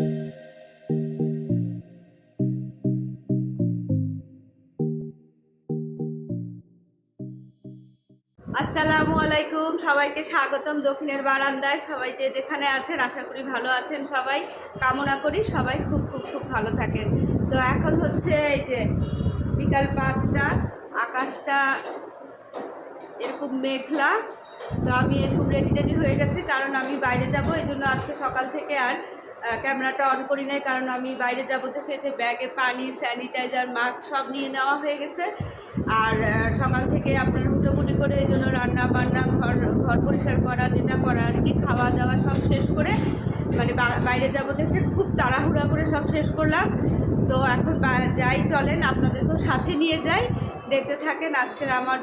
আসসালামু আলাইকুম, সবাইকে স্বাগতম দক্ষিণের বারান্দায়। সবাই যে যেখানে আছেন আশা করি ভালো আছেন। সবাই কামনা করি সবাই খুব খুব খুব ভালো থাকেন। তো এখন হচ্ছে এই যে বিকাল 5টা, আকাশটা এরকম মেঘলা। তো আমি এরকম রেডি হয়ে গেছি, কারণ আমি বাইরে যাব। এই জন্য আজকে সকাল থেকে আর ক্যামেরাটা অন করি নাই, কারণ আমি বাইরে যাবো দেখে যে ব্যাগে পানি, স্যানিটাইজার, মাস্ক সব নিয়ে নেওয়া হয়ে গেছে। আর সকাল থেকে আপনার হুটোপুটি করে এই জন্য রান্না বান্না, ঘর পরিষ্কার করা, যেটা করা আর কি, খাওয়া দাওয়া সব শেষ করে মানে বাইরে যাবো দেখে খুব তাড়াহুড়া করে সব শেষ করলাম। তো এখন যাই, চলেন আপনাদেরকেও সাথে নিয়ে যাই, দেখতে থাকেন আজকের আমার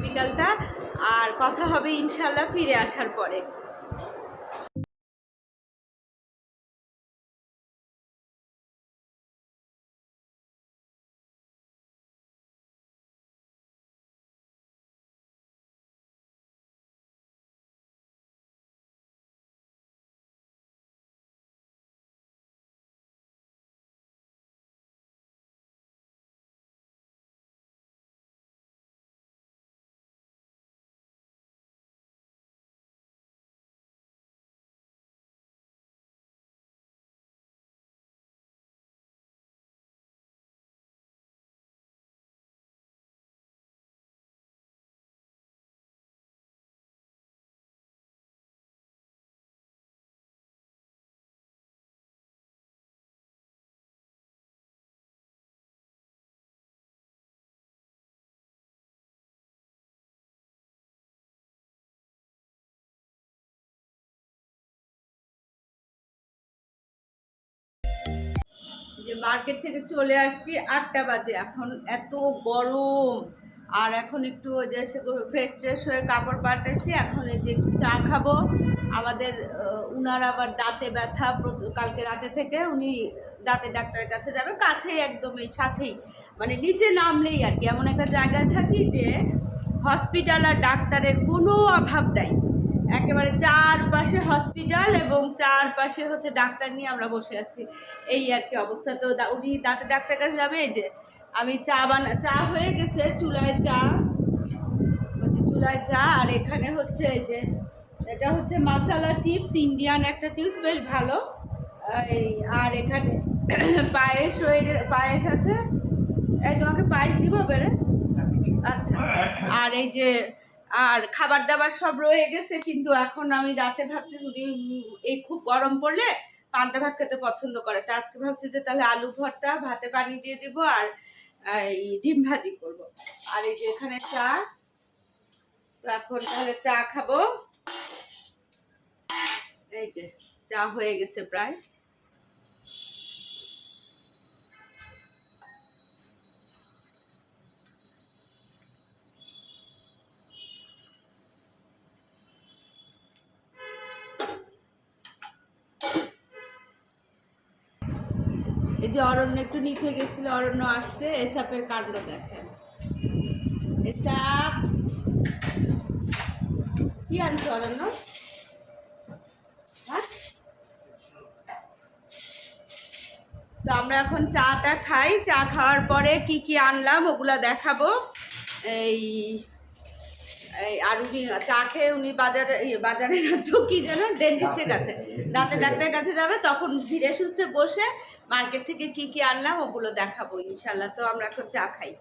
বিকালটা। আর কথা হবে ইনশাল্লাহ ফিরে আসার পরে। যে মার্কেট থেকে চলে আসছি 8টা বাজে, এখন এত গরম। আর এখন একটু যে ফ্রেশ ট্রেশ হয়ে কাপড় পাল্টাইছি, এখন এই যে একটু চা খাবো। আমাদের উনার আবার দাঁতে ব্যথা, কালকে রাতে থেকে উনি দাঁতের ডাক্তারের কাছে যাবে, কাছেই একদম এই সাথেই, মানে নিচে নামলেই আর কি। এমন একটা জায়গায় থাকি যে হসপিটাল আর ডাক্তারের কোনো অভাব নাই। একেবারে চারপাশে হসপিটাল এবং চারপাশে হচ্ছে ডাক্তার নিয়ে আমরা বসে আছি, এই আর কি অবস্থা। তো উনি দাঁতের ডাক্তার কাছে যাবে। এই যে আমি চা হয়ে গেছে, চুলায় চা হচ্ছে, চুলায় চা। আর এখানে হচ্ছে এই যে এটা হচ্ছে মাসালা চিপস, ইন্ডিয়ান একটা চিপস, বেশ ভালো। এই আর এখানে পায়েস আছে। এই তোমাকে পায়েস দিব বেড়ে। আচ্ছা। আর এই যে আর খাবার দাবার সব রয়ে গেছে, কিন্তু এখন আমি রাতে ভাবছি উনি এই খুব গরম পড়লে পান্তা ভাত খেতে পছন্দ করে। তা আজকে ভাবছি যে তাহলে আলু ভর্তা, ভাতে পানি দিয়ে দিব, আর এই ডিম ভাজি করব। আর এই যে এখানে চা। তো এখন তাহলে চা খাবো। এই যে চা হয়ে গেছে প্রায়। এই যে অরণ্য একটু নিচে গেছিল, অরণ্য আসছে। এসাপের কাণ্ড দেখেন। এসাপ কি আনছে অরণ্য? হ্যাঁ, তো আমরা এখন চাটা খাই। চা খাওয়ার পরে কি কি আনলাম ওগুলা দেখাবো। এই আর উনি চা খেয়ে উনি বাজারে তো কি যেন ডেন্টিস্টের কাছে, দাঁতের ডাক্তারের কাছে যাবে, তখন ধীরে সুস্থে বসে মার্কেট থেকে কি কি আনলাম ওগুলো দেখাবো ইনশাল্লাহ। তো আমরা এখন চা খাই।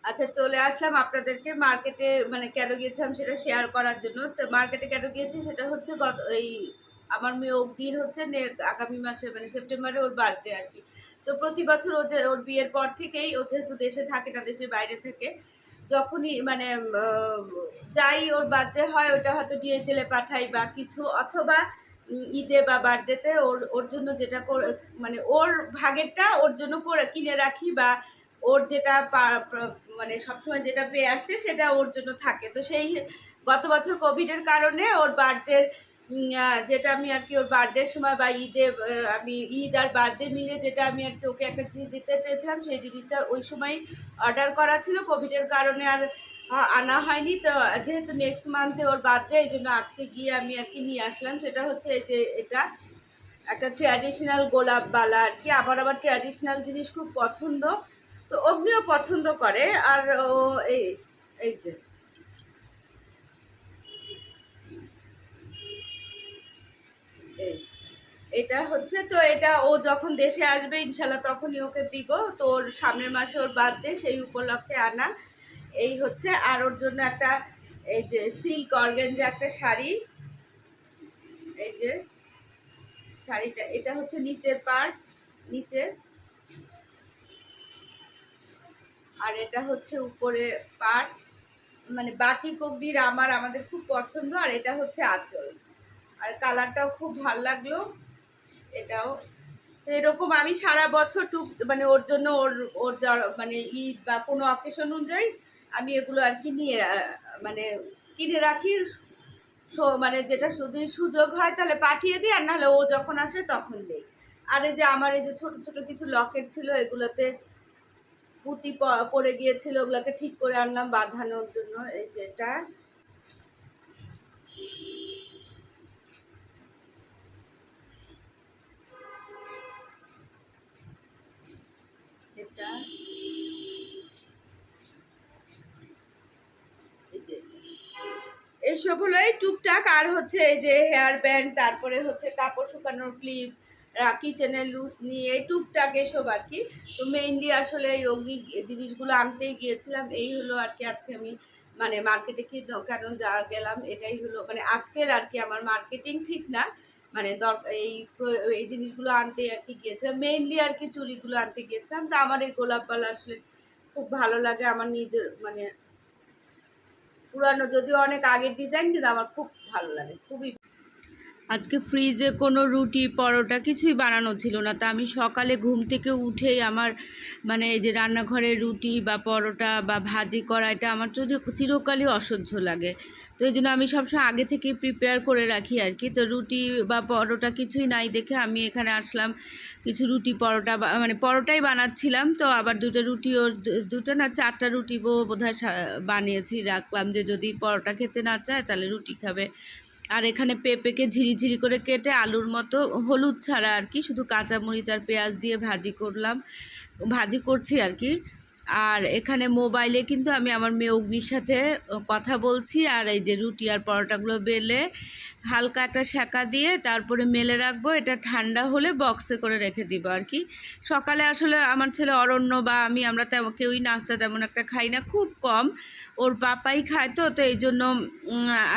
আচ্ছা, চলে আসলাম আপনাদেরকে মার্কেটে, মানে কেন গিয়েছিলাম সেটা শেয়ার করার জন্য। তো মার্কেটে কেন গিয়েছি সেটা হচ্ছে এই আমার মেয়ে অগ্নির হচ্ছে আগামী মাসে মানে সেপ্টেম্বরে ওর বার্থডে আর কি। তো প্রতি বছর ওর বিয়ের পর থেকেই, ও যেহেতু দেশে থাকে না, দেশের বাইরে থেকে, যখনই মানে যাই ওর বার্থডে হয়, ওটা হয়তো ডিএচএলে পাঠাই বা কিছু, অথবা ঈদে বা বার্থডেতে ওর জন্য যেটা মানে ওর ভাগেরটা ওর জন্য করে কিনে রাখি, বা ওর যেটা মানে সবসময় যেটা পেয়ে আসছে সেটা ওর জন্য থাকে। তো সেই গত বছর কোভিডের কারণে ওর বার্থডে, যেটা আমি আর কি ওর বার্থডের সময় বা ঈদে, আমি ঈদ আর বার্থডে মিলে যেটা আমি আর কি ওকে একটা জিনিস দিতে চেয়েছিলাম, সেই জিনিসটা ওই সময় অর্ডার করা ছিল। কোভিডের কারণে আর আনা হয়নি। তো যেহেতু নেক্সট মান্থে ওর বার্থডে, এই জন্য আজকে গিয়ে আমি আর কি নিয়ে আসলাম। সেটা হচ্ছে এই যে এটা একটা ট্র্যাডিশনাল গোলাপ বালা আর কি। আবার ট্র্যাডিশনাল জিনিস খুব পছন্দ, তো অগ্নিও পছন্দ করে। আর ও এই এই যে এই এটা হচ্ছে, তো এটা ও যখন দেশে আসবে ইনশাল্লাহ তখনই ওকে দিব। তো ওর সামনের মাসে ওর বার্থডে, সেই উপলক্ষে আনা এই হচ্ছে। আর ওর জন্য একটা এই যে সিল্ক অর্গানজা একটা শাড়ি, এই যে শাড়িটা, এটা হচ্ছে নিচের পার্ট, নিচে, আর এটা হচ্ছে উপরে পার্ট, মানে বাকি কবরির আমাদের খুব পছন্দ। আর এটা হচ্ছে আঁচল, আর কালারটাও খুব ভাল লাগলো এটাও। তো এরকম আমি সারা বছর মানে ওর জন্য ওর ওর মানে ঈদ বা কোনো অকেশন অনুযায়ী আমি এগুলো আর কি নিয়ে মানে কিনে রাখি। মানে যেটা যদি সুযোগ হয় তাহলে পাঠিয়ে দিই, আর নাহলে ও যখন আসে তখন দিই। আর এই যে আমার এই যে ছোট ছোট কিছু লকেট ছিল, এগুলোতে পুঁতি পড়ে গিয়েছিল, ওগুলোকে ঠিক করে আনলাম বাঁধানোর জন্য। এই যে এটা, এটা এই যে এইসব হলো এই টুকটাক। আর হচ্ছে এই যে হেয়ার ব্যান্ড, তারপরে হচ্ছে কাপড় শুকানোর ক্লিপ, কিচেনের লুজ নিয়ে এই টুকটাক এসব আর কি। তো মেইনলি আসলে এই অগ্নি জিনিসগুলো আনতেই গিয়েছিলাম। এই হলো আর কি আজকে আমি মানে মার্কেটে কি কেন যা গেলাম, এটাই হলো মানে আজকের আর কি আমার মার্কেটিং ঠিক না, মানে এই এই জিনিসগুলো আনতে আর কি গিয়েছিলাম মেইনলি আর কি, চুড়িগুলো আনতে গিয়েছিলাম। তো আমার এই গোলাপবালা আসলে খুব ভালো লাগে, আমার নিজের মানে পুরানো যদিও অনেক আগের ডিজাইন, কিন্তু আমার খুব ভালো লাগে, খুবই। আজকে ফ্রিজে কোনো রুটি পরোটা কিছুই বানানো ছিল না, তা আমি সকালে ঘুম থেকে উঠেই আমার মানে এই যে রান্নাঘরে রুটি বা পরোটা বা ভাজি করা, এটা আমার চিরকালই অসহ্য লাগে। তো এই জন্য আমি সবসময় আগে থেকে প্রিপেয়ার করে রাখি আর কি। তো রুটি বা পরোটা কিছুই নাই দেখে আমি এখানে আসলাম কিছু রুটি পরোটা মানে পরোটাই বানাচ্ছিলাম। তো আবার দুটো রুটি, ওর দুটো না 4টা রুটি বোধহয় বানিয়েছি, রাখলাম যে যদি পরোটা খেতে না চায় তাহলে রুটি খাবে। আর এখানে পেঁপেকে ঝিরিঝিরি করে কেটে আলুর মতো, হলুদ ছাড়া আর কি, শুধু কাঁচামরিচ আর পেঁয়াজ দিয়ে ভাজি করছি আর কি। আর এখানে মোবাইলে কিন্তু আমি আমার মেয়ে অগ্নির সাথে কথা বলছি, আর এই যে রুটি আর পরোটাগুলো বেলে হালকা একটা সেঁকা দিয়ে তারপরে মেলে রাখবো। এটা ঠান্ডা হলে বক্সে করে রেখে দিব আর কি। সকালে আসলে আমার ছেলে অরণ্য বা আমরা কেউই নাস্তা তেমন একটা খাই না, খুব কম, ওর পাপাই খায়। তো তো এই জন্য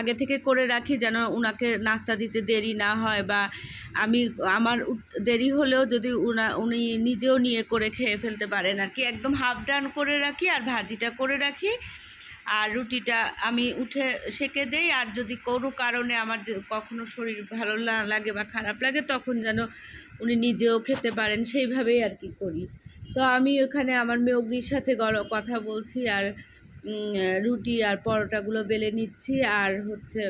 আগে থেকে করে রাখি যেন ওনাকে নাস্তা দিতে দেরি না হয়, বা আমার দেরি হলেও যদি উনি নিজেও নিয়ে করে খেয়ে ফেলতে পারেন আর কি। একদম হাফ ডান করে রাখি আর ভাজিটা করে রাখি, আর রুটিটা আমি উঠে সেঁকে দেই। আর যদি কোনো কারণে আমার যে কখনো শরীর ভালো না লাগে বা খারাপ লাগে, তখন যেন উনি নিজেও খেতে পারেন, সেইভাবেই আর কি করি। তো আমি ওখানে আমার মেয়ে অগ্নির সাথে কথা বলছি, আর রুটি আর পরোটাগুলো বেলে নিচ্ছি। আর হচ্ছে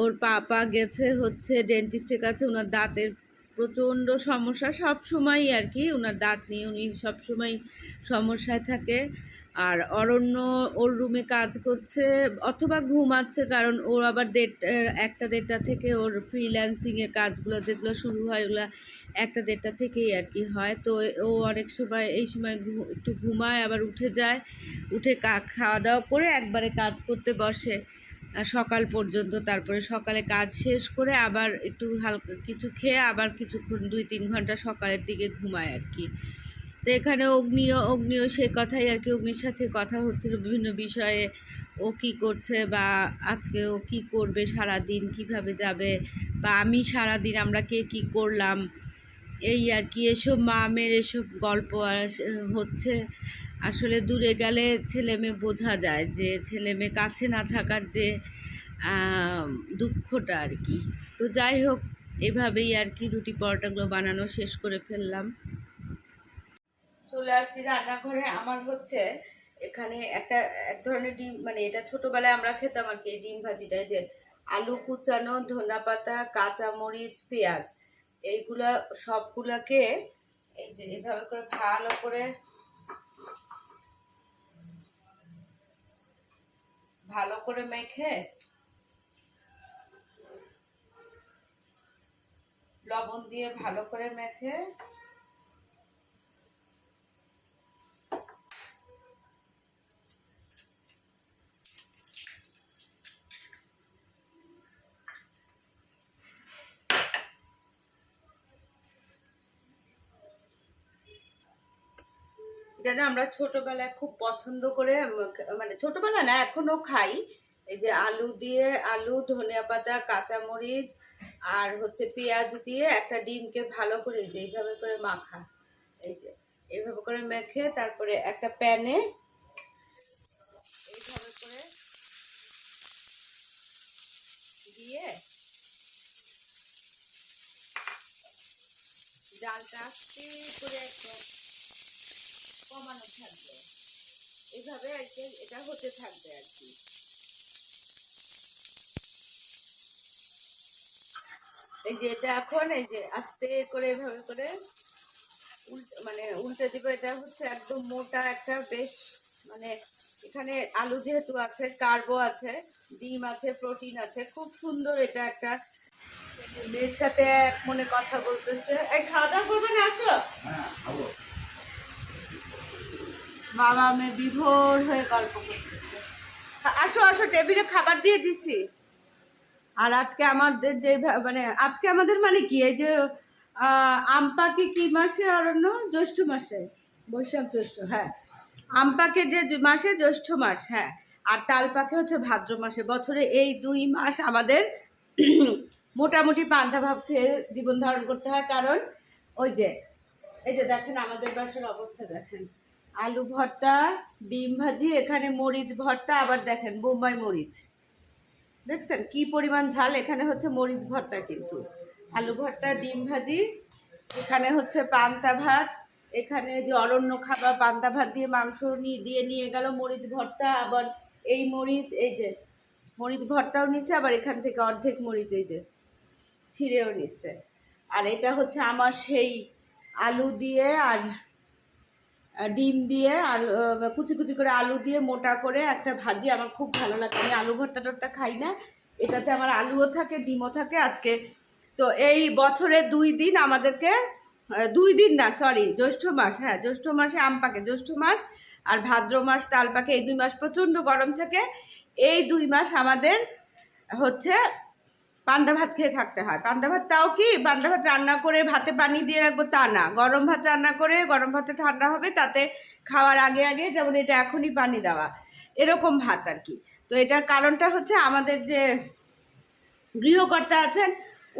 ওর পাপা গেছে হচ্ছে ডেন্টিস্টের কাছে, ওনার দাঁতের প্রচণ্ড সমস্যা সব সময়ই আর কি, ওনার দাঁত নিয়ে উনি সবসময় সমস্যায় থাকে। আর অরণ্য ওর রুমে কাজ করছে অথবা ঘুমাচ্ছে, কারণ ওর আবার 1টা-1:30টা থেকে ওর ফ্রিল্যান্সিংয়ের কাজগুলো যেগুলো শুরু হয় ওগুলো 1টা-1:30টা থেকেই আর কি হয়। তো ও অনেক সময় এই সময় একটু ঘুমায়, আবার উঠে যায়, উঠে খাওয়া দাওয়া করে একবারে কাজ করতে বসে সকাল পর্যন্ত। তারপরে সকালে কাজ শেষ করে আবার একটু হালকা কিছু খেয়ে আবার কিছুক্ষণ 2-3 ঘন্টা সকালের দিকে ঘুমায় আর কি। তো এখানে অগ্নিও সেই কথাই আর কি, অগ্নির সাথে কথা হচ্ছিল বিভিন্ন বিষয়ে, ও কী করছে বা আজকে ও কী করবে সারাদিন, কিভাবে যাবে, বা আমি সারাদিন আমরা কে কী করলাম, এই আর কি। এসব মামের এসব গল্প হচ্ছে। আসলে দূরে গেলে ছেলে মেয়ে বোঝা যায় যে ছেলে মেয়ে কাছে না থাকার যে দুঃখটা আর কি। তো যাই হোক, এভাবেই আর কি রুটি পরোটাগুলো বানানো শেষ করে ফেললাম। চলে আসছি রান্নাঘরে। আমার হচ্ছে এখানে এক ধরনের ডিম, মানে এটা ছোটবেলায় আমরা খেতাম আর কি, ডিম ভাজিটা, যে আলু কুচানো, ধনেপাতা, কাঁচামরিচ, পেঁয়াজ, এইগুলা সবগুলাকে এই যে এভাবে করে ভালো করে মেখে লবণ দিয়ে ভালো করে মেখে এটা না আমরা ছোটবেলায় খুব পছন্দ করে, মানে ছোটবেলা না এখনো খাই। এই যে আলু দিয়ে, আলু, ধনিয়া পাতা, কাঁচামরিচ আর হচ্ছে পেঁয়াজ দিয়ে একটা ডিমকে ভালো করে যে এইভাবে করে মাখা, এই যে এইভাবে করে মেখে তারপরে একটা প্যানে এইভাবে করে দিয়ে ডালটা আস্তে করে একদম কমানো থাকবে, এইভাবে আর কি এটা হতে থাকবে আর কি। এই যে এটা এখন এই যে আস্তে করে এভাবে করে মানে উল্টে দিব। এটা হচ্ছে একদম মোটা একটা বেশ, মানে এখানে আলু যেহেতু আছে, কার্বো আছে, ডিম আছে, প্রোটিন আছে, খুব সুন্দর। এটা একটা মেয়ের সাথে এক মনে কথা বলতেছে। এই খাওয়া দাওয়া করবে না? আসো। বাবা মেয়ে বিভোর হয়ে গল্প করতেছে। আসো আসো, টেবিলে খাবার দিয়ে দিছি। আর আজকে আমাদের যে মানে আজকে আমাদের মানে কি, এই যে আম পাকে কি মাসে অরণ্য? জ্যৈষ্ঠ মাসে, বৈশাখ জ্যৈষ্ঠ, হ্যাঁ। আম পাকে যে মাসে, জ্যৈষ্ঠ মাস, হ্যাঁ। আর তাল পাকে হচ্ছে ভাদ্র মাসে। বছরে এই 2 মাস আমাদের মোটামুটি পান্তা ভাত খেয়ে জীবন ধারণ করতে হয়। কারণ ওই যে এই যে দেখেন আমাদের বাসার অবস্থা দেখেন, আলু ভর্তা, ডিম ভাজি, এখানে মরিচ ভর্তা, আবার দেখেন বোম্বাই মরিচ, দেখছেন কি পরিমাণ ঝাল। এখানে হচ্ছে মরিচ ভর্তা, কিন্তু আলু ভর্তা, ডিম ভাজি, এখানে হচ্ছে পান্তা ভাত, এখানে যে অরণ্য খাবার পান্তা ভাত দিয়ে মাংস দিয়ে নিয়ে গেল, মরিচ ভর্তা, আবার এই মরিচ, এই যে মরিচ ভর্তাও নিচ্ছে, আবার এখান থেকে অর্ধেক মরিচ এই যে ছিঁড়েও নিচ্ছে। আর এটা হচ্ছে আমার সেই আলু দিয়ে আর ডিম দিয়ে, আলু কুচি কুচি করে আলু দিয়ে মোটা করে একটা ভাজি। আমার খুব ভালো লাগে, আমি আলু ভর্তা টর্তা খাই না, এটাতে আমার আলুও থাকে, ডিমও থাকে। আজকে তো এই বছরে 2 দিন আমাদেরকে, 2 দিন না সরি, জ্যৈষ্ঠ মাস, হ্যাঁ জ্যৈষ্ঠ মাসে আম পাকে, জ্যৈষ্ঠ মাস আর ভাদ্র মাস তাল পাকে, এই 2 মাস প্রচণ্ড গরম থাকে। এই 2 মাস আমাদের হচ্ছে পান্তা ভাত খেয়ে থাকতে হয়। পান্তা ভাত তাও কি, পান্তা ভাত রান্না করে ভাতে পানি দিয়ে রাখবো তা না, গরম ভাত রান্না করে গরম ভাতে ঠান্ডা হবে, তাতে খাওয়ার আগে আগে, যেমন এটা এখনই পানি দেওয়া, এরকম ভাত আর কি। তো এটার কারণটা হচ্ছে আমাদের যে গৃহকর্তা আছেন,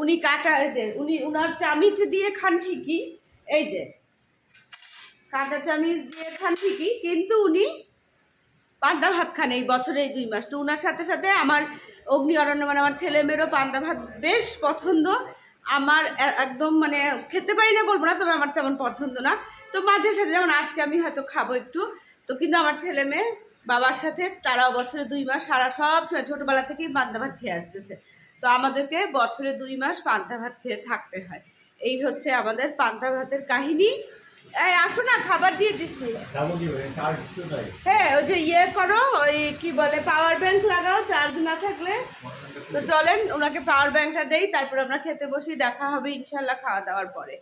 উনি কাটা, এই যে উনার চামিচ দিয়ে খান ঠিকই, এই যে কাটা চামিচ দিয়ে খান ঠিকই, কিন্তু উনি পান্তা ভাত খান এই বছরে এই 2 মাস। তো উনার সাথে সাথে আমার অগ্নি অরণ্য, মানে আমার ছেলে মেয়েরও পান্তা ভাত বেশ পছন্দ। আমার একদম মানে খেতে পারি না বলবো না, তবে আমার তেমন পছন্দ না। তো মাঝে সাথে, যেমন আজকে আমি হয়তো খাবো একটু, তো কিন্তু আমার ছেলে মেয়ে বাবার সাথে তারাও বছরে 2 মাস সারা সব সময় ছোটোবেলা থেকেই পান্তা ভাত খেয়ে আসতেছে। তো আমাদেরকে বছরে 2 মাস পান্তা ভাত খেয়ে থাকতে হয়। এই হচ্ছে আমাদের পান্তা ভাতের কাহিনী। এই আসো না, খাবার দিয়ে দিচ্ছি। হ্যাঁ ওই যে ইয়ে করো, ওই কি বলে, পাওয়ার ব্যাংক লাগাও চার্জ না থাকলে। তো চলেন ওনাকে পাওয়ার ব্যাংকটা দেই, তারপর আমরা খেতে বসি। দেখা হবে ইনশাল্লাহ খাওয়া দাওয়ার পরে।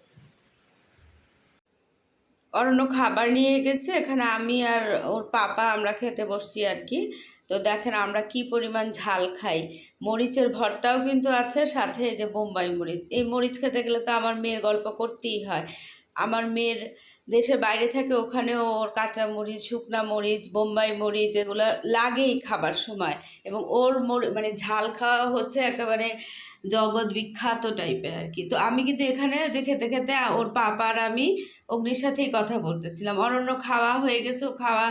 অরণ্য খাবার নিয়ে গেছে, এখানে আমি আর ওর পাপা আমরা খেতে বসছি আর কি। তো দেখেন আমরা কি পরিমাণ ঝাল খাই। মরিচের ভর্তাও কিন্তু আছে, সাথে যে বোম্বাই মরিচ, এই মরিচ খেতে গেলে তো আমার মেয়ের গল্প করতেই হয়। আমার মেয়ের দেশের বাইরে থাকে, ওখানেও ওর কাঁচা মরিচ, শুকনা মরিচ, বোম্বাই মরিচ এগুলো লাগেই খাবার সময়। এবং ওর মানে ঝাল খাওয়া হচ্ছে একেবারে জগৎ বিখ্যাত টাইপের আর কি। তো আমি কিন্তু এখানে যে খেতে খেতে ওর পাপা আর আমি অগ্নির সাথেই কথা বলতেছিলাম। অরণ্য খাওয়া হয়ে গেছে, ও খাওয়া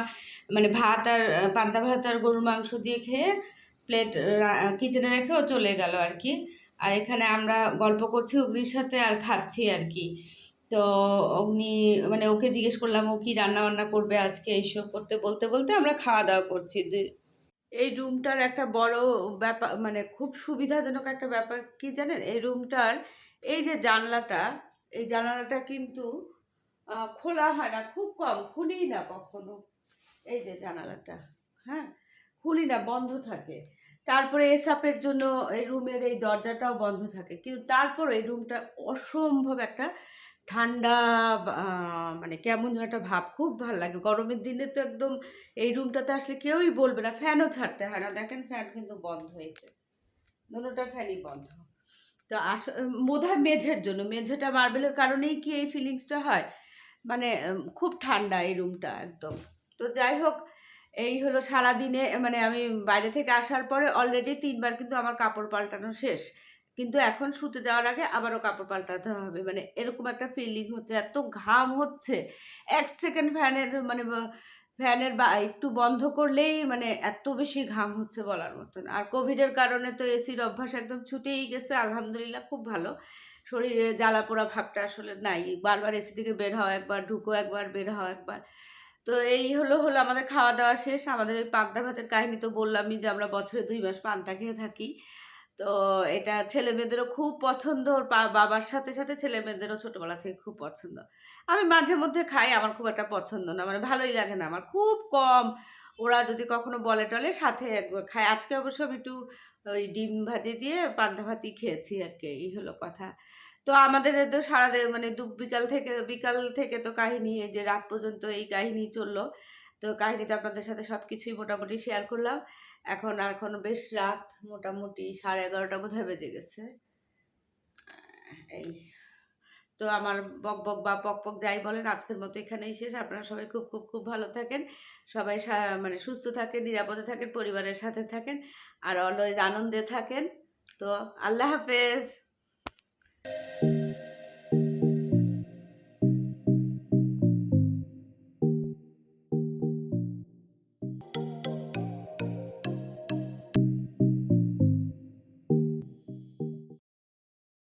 মানে ভাত আর পান্তা ভাত আর গরুর মাংস দিয়ে খেয়ে প্লেট কিচেনে রেখে ও চলে গেল আর কি। আর এখানে আমরা গল্প করছি অগ্নির সাথে আর খাচ্ছি আর কি। তো অগ্নি মানে ওকে জিজ্ঞেস করলাম ও কি রান্না বান্না করবে আজকে, এইসব করতে বলতে বলতে আমরা খাওয়া দাওয়া করছি। এই রুমটার একটা বড় ব্যাপার, মানে খুব সুবিধাজনক একটা ব্যাপার কি জানেন, এই রুমটার এই যে জানলাটা, এই জানালাটা কিন্তু খোলা হয় না, খুব কম, খুলি না কখনো। এই যে জানালাটা, হ্যাঁ খুলি না, বন্ধ থাকে। তারপরে এসআপের জন্য এই রুমের এই দরজাটাও বন্ধ থাকে, কিন্তু তারপর এই রুমটা অসম্ভব একটা ঠান্ডা, মানে কেমন যেন একটা ভাব, খুব ভালো লাগে। গরমের দিনে তো একদম এই রুমটাতে আসলে কেউই বলবে না, ফ্যানও ছাড়তে হয় না। দেখেন ফ্যান কিন্তু বন্ধ হয়েছে, দুটোটা ফ্যানই বন্ধ। তো বোধহয় মেঝের জন্য, মেঝেটা মার্বেলের কারণেই কি এই ফিলিংসটা হয়, মানে খুব ঠান্ডা এই রুমটা একদম। তো যাই হোক, এই হলো সারাদিনে, মানে আমি বাইরে থেকে আসার পরে অলরেডি 3বার কিন্তু আমার কাপড় পাল্টানো শেষ, কিন্তু এখন শুতে যাওয়ার আগে আবারও কাপড় পাল্টাতে হবে। মানে এরকম একটা ফিলিং হচ্ছে, এত ঘাম হচ্ছে, 1 সেকেন্ড ফ্যানের মানে ফ্যানের বা একটু বন্ধ করলেই মানে এত বেশি ঘাম হচ্ছে বলার মতন। আর কোভিডের কারণে তো এসির অভ্যাস একদম ছুটেই গেছে, আলহামদুলিল্লাহ খুব ভালো। শরীরে জ্বালা পোড়া ভাবটা আসলে নাই, বারবার এসি থেকে বের হওয়া একবার, ঢুকো একবার, বের হওয়া একবার। তো এই হলো আমাদের খাওয়া দাওয়া শেষ। আমাদের ওই পান্তা ভাতের কাহিনী তো বললামই, যে আমরা বছরে 2 মাস পান্তা খেয়ে থাকি। তো এটা ছেলে মেয়েদেরও খুব পছন্দ, ওর বাবার সাথে সাথে ছেলে মেয়েদেরও ছোটবেলা থেকে খুব পছন্দ। আমি মাঝে মধ্যে খাই, আমার খুব একটা পছন্দ না, মানে ভালোই লাগে না আমার, খুব কম। ওরা যদি কখনো বলে টলে সাথে একবার খাই। আজকে অবশ্য আমি একটু ওই ডিম ভাজি দিয়ে পান্তা ভাতই খেয়েছি আর কি, এই হলো কথা। তো আমাদের তো মানে বিকাল থেকে তো কাহিনী, এই যে রাত পর্যন্ত এই কাহিনী চললো। তো কাহিনীতে আপনাদের সাথে সব কিছুই মোটামুটি শেয়ার করলাম। এখন বেশ রাত, মোটামুটি 11:30 বোধহয় বেজে গেছে। এই তো আমার বক বক বা পক পক যাই বলেন, আজকের মতো এখানেই শেষ। আপনারা সবাই খুব খুব খুব ভালো থাকেন, সবাই মানে সুস্থ থাকেন, নিরাপদে থাকেন, পরিবারের সাথে থাকেন, আর অলওয়েজ আনন্দে থাকেন। তো আল্লাহ হাফেজ।